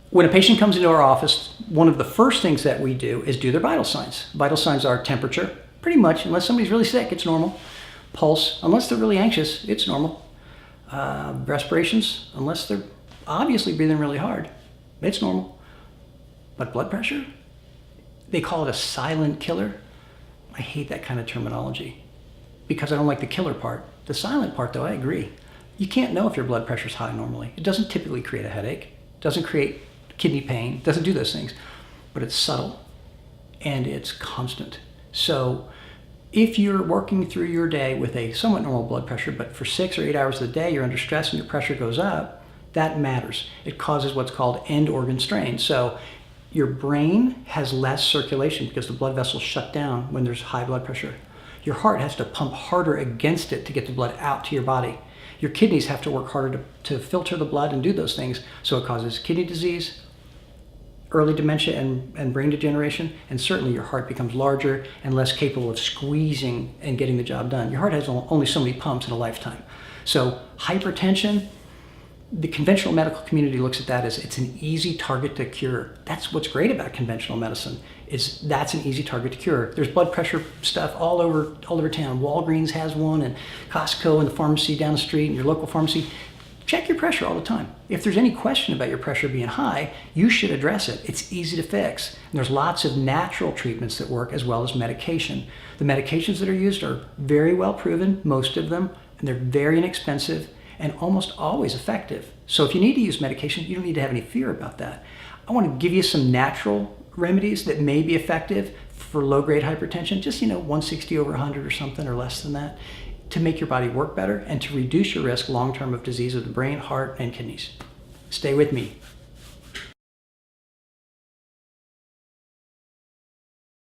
When a patient comes into our office, one of the first things that we do is do their vital signs. Vital signs are temperature, pretty much, unless somebody's really sick, it's normal. Pulse, unless they're really anxious, it's normal. Respirations, unless they're obviously breathing really hard, it's normal. But blood pressure, they call it a silent killer. I hate that kind of terminology because I don't like the killer part. The silent part, though, I agree. You can't know if your blood pressure's high normally. It doesn't typically create a headache, doesn't create kidney pain, doesn't do those things, but it's subtle and it's constant. So if you're working through your day with a somewhat normal blood pressure, but for 6 or 8 hours of the day you're under stress and your pressure goes up, that matters. It causes what's called end organ strain. So your brain has less circulation because the blood vessels shut down when there's high blood pressure. Your heart has to pump harder against it to get the blood out to your body. Your kidneys have to work harder to filter the blood and do those things. So it causes kidney disease, early dementia and brain degeneration, and certainly your heart becomes larger and less capable of squeezing and getting the job done. Your heart has only so many pumps in a lifetime. So hypertension, the conventional medical community looks at that as it's an easy target to cure. That's what's great about conventional medicine, is that's an easy target to cure. There's blood pressure stuff all over town. Walgreens has one, and Costco, and the pharmacy down the street, and your local pharmacy. Check your pressure all the time. If there's any question about your pressure being high, you should address it. It's easy to fix. And there's lots of natural treatments that work as well as medication. The medications that are used are very well proven, most of them, and they're very inexpensive and almost always effective. So if you need to use medication, you don't need to have any fear about that. I want to give you some natural remedies that may be effective for low-grade hypertension, just 160 over 100 or something, or less than that, to make your body work better and to reduce your risk long-term of disease of the brain, heart, and kidneys. Stay with me.